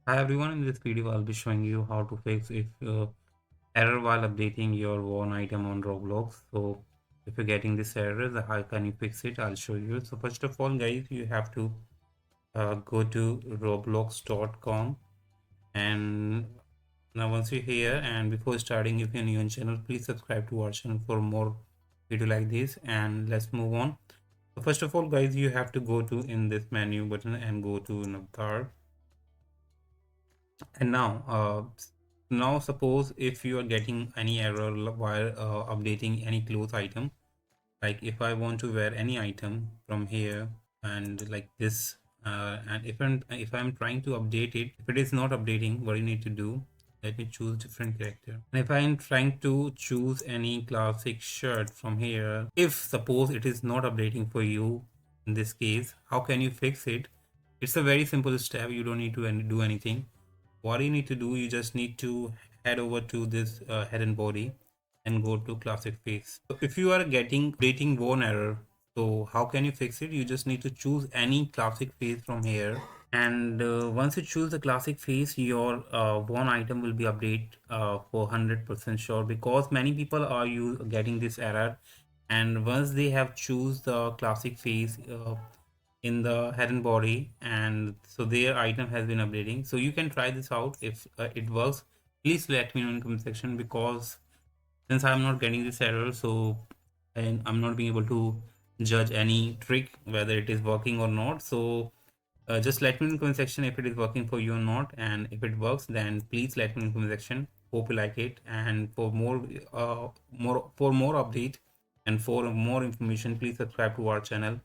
Hi everyone, in this video I'll be showing you how to fix if error while updating your one item on Roblox. So if you're getting this error, how can you fix it? I'll show you. So first of all guys, you have to go to roblox.com, and now once you're here, and before starting, if you're new on channel, please subscribe to our channel for more video like this, and let's move on. So first of all guys, you have to go to in this menu button and go to avatar. And now suppose if you are getting any error while updating any clothes item, like if I want to wear any item from here and like this, and if I'm trying to update it, if it is not updating, what you need to do, let me choose different character. And if I'm trying to choose any classic shirt from here, if suppose it is not updating for you in this case, how can you fix it? It's a very simple step. You don't need to do anything. What you need to do, you just need to head over to this head and body and go to classic face. So if you are getting updating one error, so how can you fix it? You just need to choose any classic face from here, and once you choose the classic face, your one item will be update for 100% sure, because many people are you getting this error, and once they have choose the classic face in the head and body, and so their item has been updating. So you can try this out. If it works, please let me know in comment section, because since I'm not getting this error, so and I'm not being able to judge any trick whether it is working or not. So just let me know in the comment section if it is working for you or not, and if it works, then please let me know in the comment section. Hope you like it, and for more update and for more information, please subscribe to our channel.